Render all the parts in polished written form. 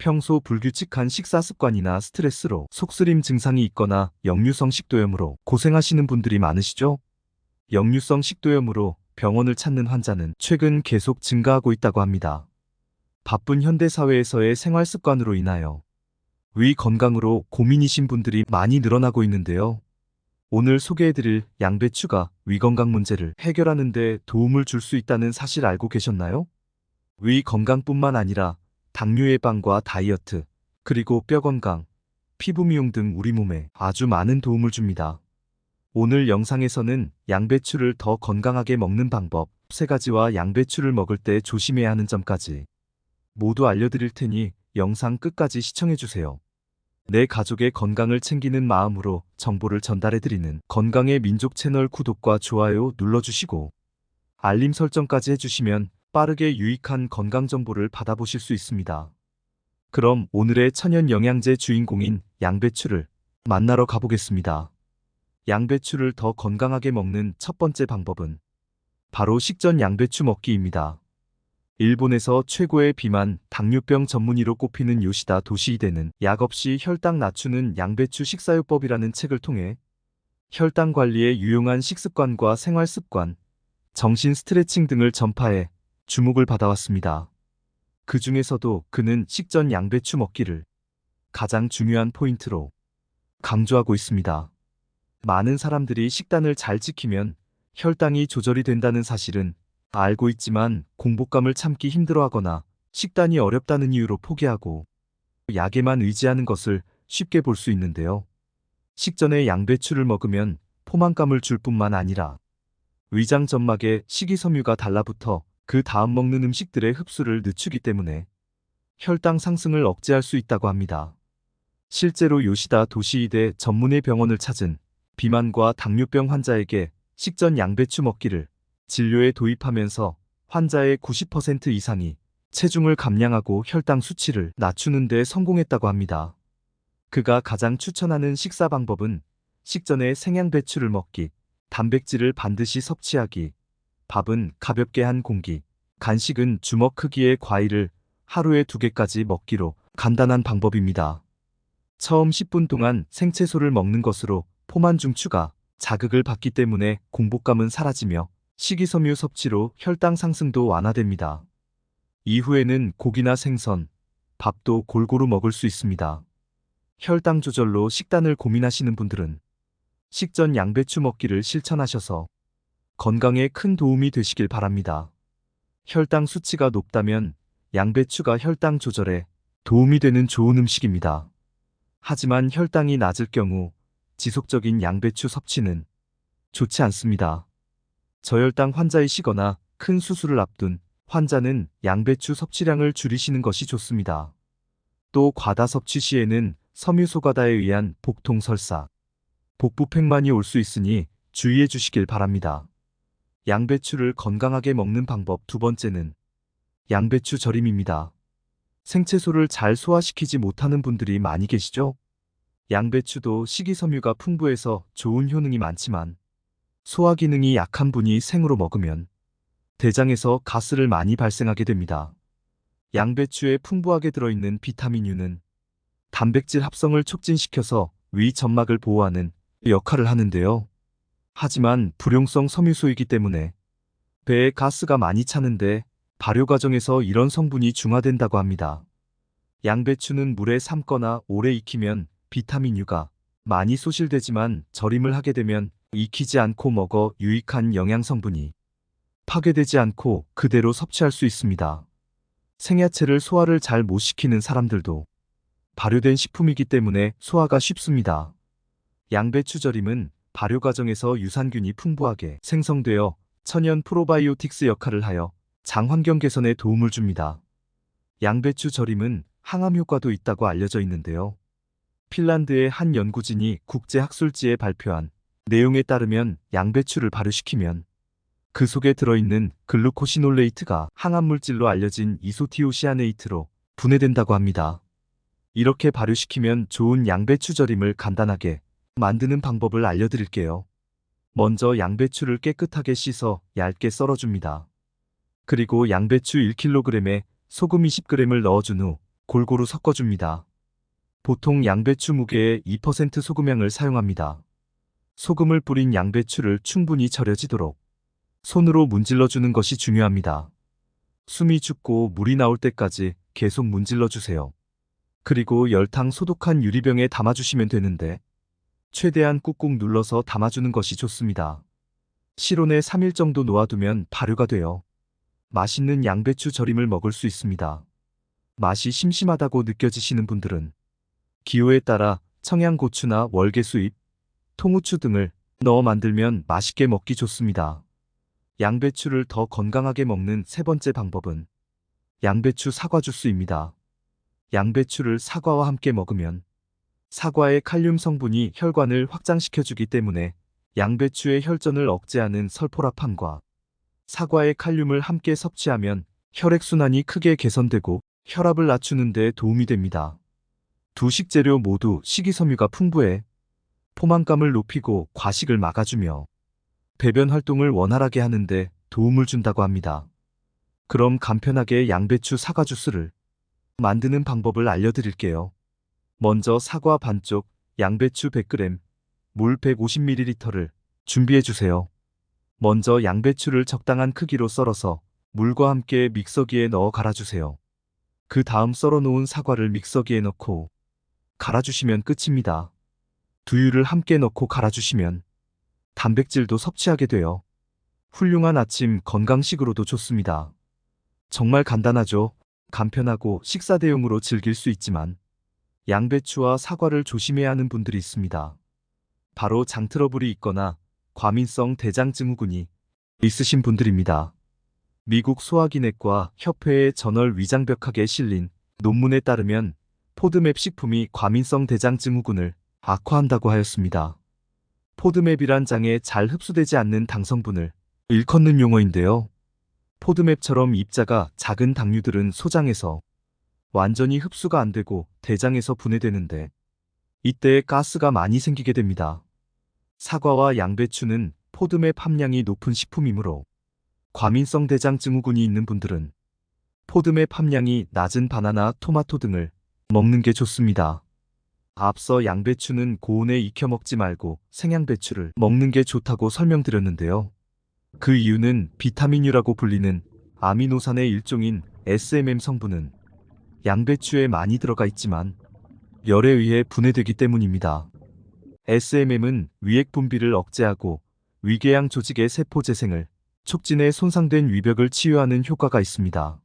평소 불규칙한 식사 습관이나 스트레스로 속쓰림 증상이 있거나 역류성 식도염으로 고생하시는 분들이 많으시죠? 역류성 식도염으로 병원을 찾는 환자는 최근 계속 증가하고 있다고 합니다. 바쁜 현대사회에서의 생활 습관으로 인하여 위 건강으로 고민이신 분들이 많이 늘어나고 있는데요. 오늘 소개해드릴 양배추가 위 건강 문제를 해결하는 데 도움을 줄 수 있다는 사실 알고 계셨나요? 위 건강뿐만 아니라 당뇨 예방과 다이어트, 그리고 뼈 건강, 피부 미용 등 우리 몸에 아주 많은 도움을 줍니다. 오늘 영상에서는 양배추를 더 건강하게 먹는 방법 3가지와 양배추를 먹을 때 조심해야 하는 점까지 모두 알려드릴 테니 영상 끝까지 시청해주세요. 내 가족의 건강을 챙기는 마음으로 정보를 전달해드리는 건강의 민족 채널 구독과 좋아요 눌러주시고 알림 설정까지 해주시면 빠르게 유익한 건강 정보를 받아보실 수 있습니다. 그럼 오늘의 천연 영양제 주인공인 양배추를 만나러 가보겠습니다. 양배추를 더 건강하게 먹는 첫 번째 방법은 바로 식전 양배추 먹기입니다. 일본에서 최고의 비만, 당뇨병 전문의로 꼽히는 요시다 도시히데는 약 없이 혈당 낮추는 양배추 식사요법이라는 책을 통해 혈당 관리에 유용한 식습관과 생활습관, 정신 스트레칭 등을 전파해 주목을 받아왔습니다. 그 중에서도 그는 식전 양배추 먹기를 가장 중요한 포인트로 강조하고 있습니다. 많은 사람들이 식단을 잘 지키면 혈당이 조절이 된다는 사실은 알고 있지만 공복감을 참기 힘들어하거나 식단이 어렵다는 이유로 포기하고 약에만 의지하는 것을 쉽게 볼 수 있는데요. 식전에 양배추를 먹으면 포만감을 줄 뿐만 아니라 위장 점막에 식이섬유가 달라붙어 그 다음 먹는 음식들의 흡수를 늦추기 때문에 혈당 상승을 억제할 수 있다고 합니다. 실제로 요시다 도시히데 전문의 병원을 찾은 비만과 당뇨병 환자에게 식전 양배추 먹기를 진료에 도입하면서 환자의 90% 이상이 체중을 감량하고 혈당 수치를 낮추는 데 성공했다고 합니다. 그가 가장 추천하는 식사 방법은 식전에 생양배추를 먹기, 단백질을 반드시 섭취하기, 밥은 가볍게 한 공기, 간식은 주먹 크기의 과일을 하루에 2개까지 먹기로 간단한 방법입니다. 처음 10분 동안 생채소를 먹는 것으로 포만 중추가 자극을 받기 때문에 공복감은 사라지며 식이섬유 섭취로 혈당 상승도 완화됩니다. 이후에는 고기나 생선, 밥도 골고루 먹을 수 있습니다. 혈당 조절로 식단을 고민하시는 분들은 식전 양배추 먹기를 실천하셔서 건강에 큰 도움이 되시길 바랍니다. 혈당 수치가 높다면 양배추가 혈당 조절에 도움이 되는 좋은 음식입니다. 하지만 혈당이 낮을 경우 지속적인 양배추 섭취는 좋지 않습니다. 저혈당 환자이시거나 큰 수술을 앞둔 환자는 양배추 섭취량을 줄이시는 것이 좋습니다. 또 과다 섭취 시에는 섬유소가다에 의한 복통 설사, 복부팽만이 올 수 있으니 주의해 주시길 바랍니다. 양배추를 건강하게 먹는 방법 2번째는 양배추 절임입니다. 생채소를 잘 소화시키지 못하는 분들이 많이 계시죠? 양배추도 식이섬유가 풍부해서 좋은 효능이 많지만 소화 기능이 약한 분이 생으로 먹으면 대장에서 가스를 많이 발생하게 됩니다. 양배추에 풍부하게 들어있는 비타민 U는 단백질 합성을 촉진시켜서 위 점막을 보호하는 역할을 하는데요. 하지만 불용성 섬유소이기 때문에 배에 가스가 많이 차는데 발효 과정에서 이런 성분이 중화된다고 합니다. 양배추는 물에 삶거나 오래 익히면 비타민 U가 많이 소실되지만 절임을 하게 되면 익히지 않고 먹어 유익한 영양 성분이 파괴되지 않고 그대로 섭취할 수 있습니다. 생야채를 소화를 잘 못 시키는 사람들도 발효된 식품이기 때문에 소화가 쉽습니다. 양배추 절임은 발효 과정에서 유산균이 풍부하게 생성되어 천연 프로바이오틱스 역할을 하여 장 환경 개선에 도움을 줍니다. 양배추 절임은 항암 효과도 있다고 알려져 있는데요. 핀란드의 한 연구진이 국제학술지에 발표한 내용에 따르면 양배추를 발효시키면 그 속에 들어있는 글루코시놀레이트가 항암물질로 알려진 이소티오시아네이트로 분해된다고 합니다. 이렇게 발효시키면 좋은 양배추 절임을 간단하게 만드는 방법을 알려드릴게요. 먼저 양배추를 깨끗하게 씻어 얇게 썰어줍니다. 그리고 양배추 1kg에 소금 20g을 넣어준 후 골고루 섞어줍니다. 보통 양배추 무게의 2% 소금향을 사용합니다. 소금을 뿌린 양배추를 충분히 절여지도록 손으로 문질러주는 것이 중요합니다. 숨이 죽고 물이 나올 때까지 계속 문질러주세요. 그리고 열탕 소독한 유리병에 담아주시면 되는데 최대한 꾹꾹 눌러서 담아주는 것이 좋습니다. 실온에 3일 정도 놓아두면 발효가 되어 맛있는 양배추 절임을 먹을 수 있습니다. 맛이 심심하다고 느껴지시는 분들은 기호에 따라 청양고추나 월계수잎, 통후추 등을 넣어 만들면 맛있게 먹기 좋습니다. 양배추를 더 건강하게 먹는 세 번째 방법은 양배추 사과 주스입니다. 양배추를 사과와 함께 먹으면 사과의 칼륨 성분이 혈관을 확장시켜주기 때문에 양배추의 혈전을 억제하는 설포라판과 사과의 칼륨을 함께 섭취하면 혈액순환이 크게 개선되고 혈압을 낮추는 데 도움이 됩니다. 두 식재료 모두 식이섬유가 풍부해 포만감을 높이고 과식을 막아주며 배변 활동을 원활하게 하는데 도움을 준다고 합니다. 그럼 간편하게 양배추 사과 주스를 만드는 방법을 알려드릴게요. 먼저 사과 반쪽, 양배추 100g, 물 150ml를 준비해주세요. 먼저 양배추를 적당한 크기로 썰어서 물과 함께 믹서기에 넣어 갈아주세요. 그 다음 썰어놓은 사과를 믹서기에 넣고 갈아주시면 끝입니다. 두유를 함께 넣고 갈아주시면 단백질도 섭취하게 되어 훌륭한 아침 건강식으로도 좋습니다. 정말 간단하죠? 간편하고 식사 대용으로 즐길 수 있지만 양배추와 사과를 조심해야 하는 분들이 있습니다. 바로 장 트러블이 있거나 과민성 대장증후군이 있으신 분들입니다. 미국 소화기내과 협회의 저널 위장벽학에 실린 논문에 따르면 포드맵 식품이 과민성 대장증후군을 악화한다고 하였습니다. 포드맵이란 장에 잘 흡수되지 않는 당성분을 일컫는 용어인데요. 포드맵처럼 입자가 작은 당류들은 소장에서 완전히 흡수가 안 되고 대장에서 분해되는데 이때 가스가 많이 생기게 됩니다. 사과와 양배추는 포드맵 함량이 높은 식품이므로 과민성 대장증후군이 있는 분들은 포드맵 함량이 낮은 바나나, 토마토 등을 먹는 게 좋습니다. 앞서 양배추는 고온에 익혀 먹지 말고 생양배추를 먹는 게 좋다고 설명드렸는데요. 그 이유는 비타민유라고 불리는 아미노산의 일종인 SMM 성분은 양배추에 많이 들어가 있지만 열에 의해 분해되기 때문입니다. SMM은 위액 분비를 억제하고 위궤양 조직의 세포 재생을 촉진해 손상된 위벽을 치유하는 효과가 있습니다.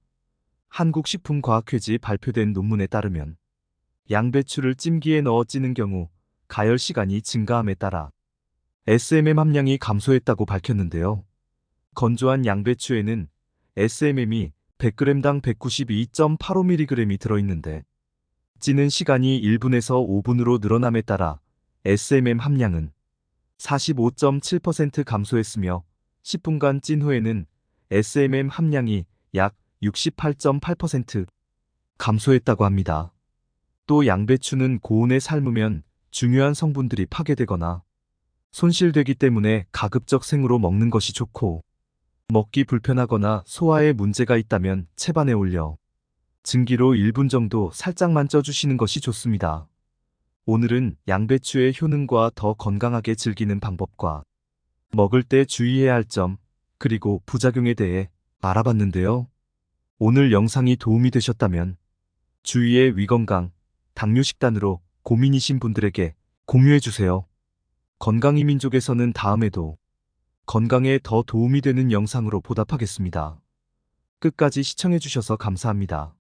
한국식품과학회지 발표된 논문에 따르면 양배추를 찜기에 넣어 찌는 경우 가열 시간이 증가함에 따라 SMM 함량이 감소했다고 밝혔는데요. 건조한 양배추에는 SMM이 100g당 192.85mg이 들어있는데 찌는 시간이 1분에서 5분으로 늘어남에 따라 SMM 함량은 45.7% 감소했으며 10분간 찐 후에는 SMM 함량이 약 68.8% 감소했다고 합니다. 또 양배추는 고온에 삶으면 중요한 성분들이 파괴되거나 손실되기 때문에 가급적 생으로 먹는 것이 좋고 먹기 불편하거나 소화에 문제가 있다면 채반에 올려 증기로 1분 정도 살짝만 쪄주시는 것이 좋습니다. 오늘은 양배추의 효능과 더 건강하게 즐기는 방법과 먹을 때 주의해야 할 점, 그리고 부작용에 대해 알아봤는데요. 오늘 영상이 도움이 되셨다면 주위의 위건강, 당뇨 식단으로 고민이신 분들에게 공유해주세요. 건강이민족에서는 다음에도 건강에 더 도움이 되는 영상으로 보답하겠습니다. 끝까지 시청해주셔서 감사합니다.